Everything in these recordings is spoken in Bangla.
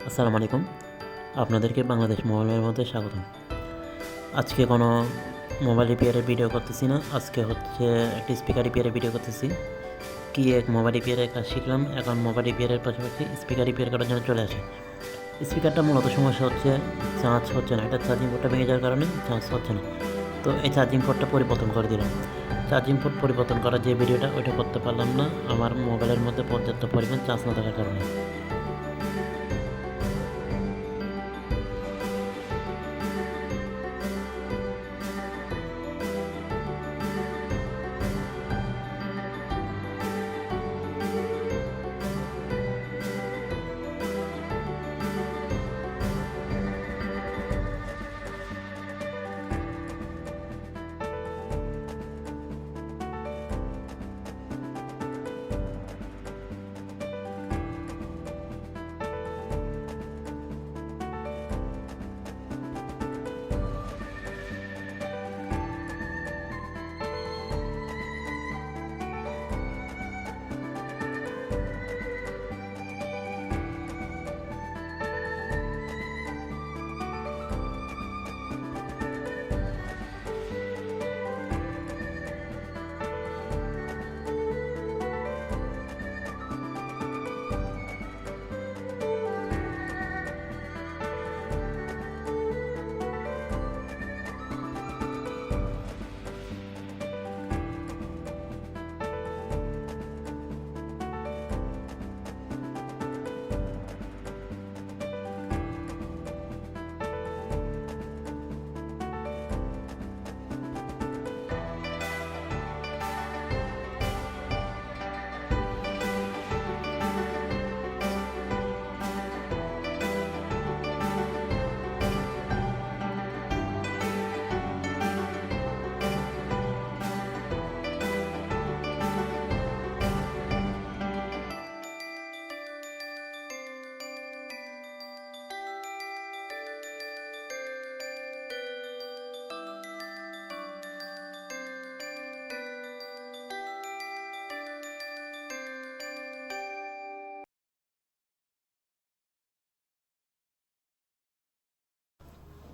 আসসালামু আলাইকুম। আপনাদেরকে বাংলাদেশ মোবাইলের মধ্যে স্বাগতম। আজকে কোনো মোবাইল রিপেয়ারের ভিডিও করতেছি না। আজকে হচ্ছে একটি স্পিকার রিপেয়ারের ভিডিও করতেছি। এক মোবাইল রিপেয়ারের কাজ শিখলাম। এখন মোবাইল রিপেয়ারের পাশাপাশি স্পিকার রিপেয়ার করার জন্য চলে আসে। স্পিকারটা মূলত সমস্যা হচ্ছে চার্জ হচ্ছে না। এটা চার্জিং পোর্টটা ভেঙে যাওয়ার কারণে চার্জ হচ্ছে না। তো এই চার্জিং পোর্টটা পরিবর্তন করে দিলাম। চার্জিং পোর্ট পরিবর্তন করার যে ভিডিওটা ওইটা করতে পারলাম না আমার মোবাইলের মধ্যে পর্যাপ্ত পরিমাণ চার্জ না থাকার কারণে।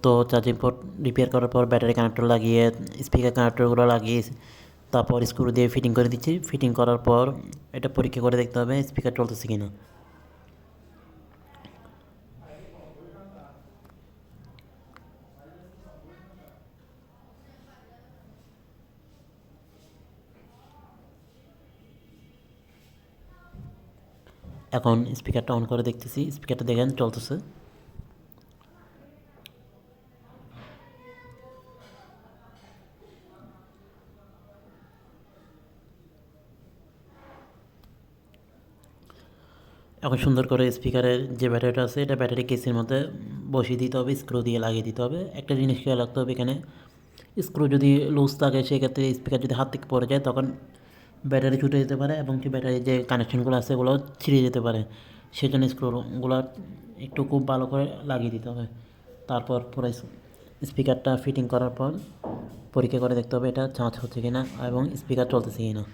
তো চার্জিং পোর্ট রিপেয়ার করার পর ব্যাটারি কানেক্টর লাগিয়ে স্পিকার কানেক্টরগুলো লাগিয়ে তারপর স্ক্রু দিয়ে ফিটিং করে দিচ্ছি। ফিটিং করার পর এটা পরীক্ষা করে দেখতে হবে স্পিকার চলতেছে কি না। এখন স্পিকারটা অন করে দেখতেছি, স্পিকারটা দেখেন চলতেছে। এখন সুন্দর করে স্পিকারের যে ব্যাটারিটা আছে এটা ব্যাটারি কেসের মধ্যে বসিয়ে দিতে হবে, স্ক্রু দিয়ে লাগিয়ে দিতে হবে। একটা জিনিস খেয়াল রাখতে হবে, এখানে স্ক্রু যদি লুজ থাকে সেক্ষেত্রে স্পিকার যদি হাত থেকে পড়ে যায় তখন ব্যাটারি ছুটে যেতে পারে এবং কি ব্যাটারির যে কানেকশনগুলো আছে ওগুলো ছিঁড়ে যেতে পারে। সেজন্য স্ক্রুগুলো একটু খুব ভালো করে লাগিয়ে দিতে হবে। তারপর পুরো স্পিকারটা ফিটিং করার পর পরীক্ষা করে দেখতে হবে এটা চার্জ হচ্ছে কিনা এবং স্পিকার চলতেছে কিনা।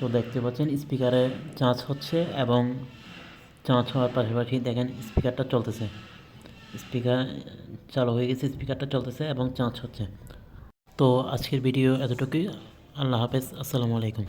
তো দেখতে পাচ্ছেন স্পিকারে চার্জ হচ্ছে এবং চার্জ হওয়ার পাশাপাশি দেখেন স্পিকারটা চলতেছে। স্পিকার চালু হয়ে গেছে, স্পিকারটা চলতেছে এবং চার্জ হচ্ছে। তো আজকের ভিডিও এতটুকুই। আল্লাহ হাফেজ, আসসালামু আলাইকুম।